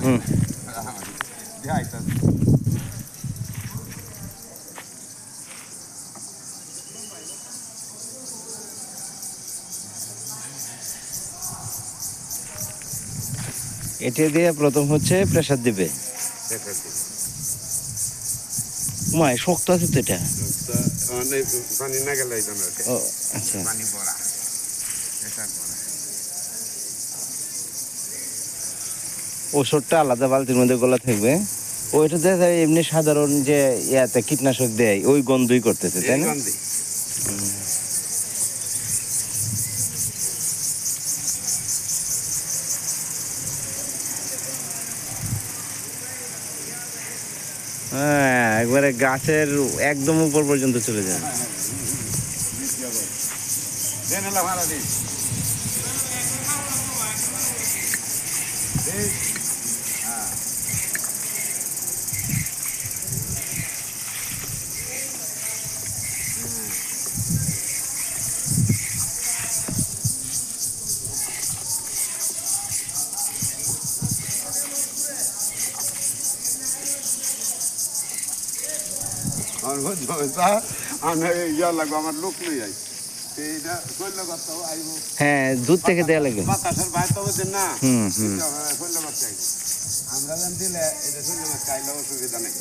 হুম এটা দিয়ে প্রথম হচ্ছে প্রেসার দিবে। মায় শক্ত আছে তো এটা। পানি না গেলে ও আচ্ছা, পানি পড়া প্রেসার পড়া। ওষুধটা আলাদা বালতির মধ্যে গোলা থাকবে। ওইটা দেখা যায় এমনি সাধারণ যে ইয়াতে কীটনাশক দেয় ওই গন্ধই করতেছে, তাই না? হ্যাঁ, একবারে গাছের একদম উপর পর্যন্ত চলে যায়। আমার লোক লই যাই হ্যাঁ, দুধ থেকে দেয়া লাগে। বাতাসের বাইরে তো না হুম হুম। আমরা দিলে এটা অসুবিধা নেই।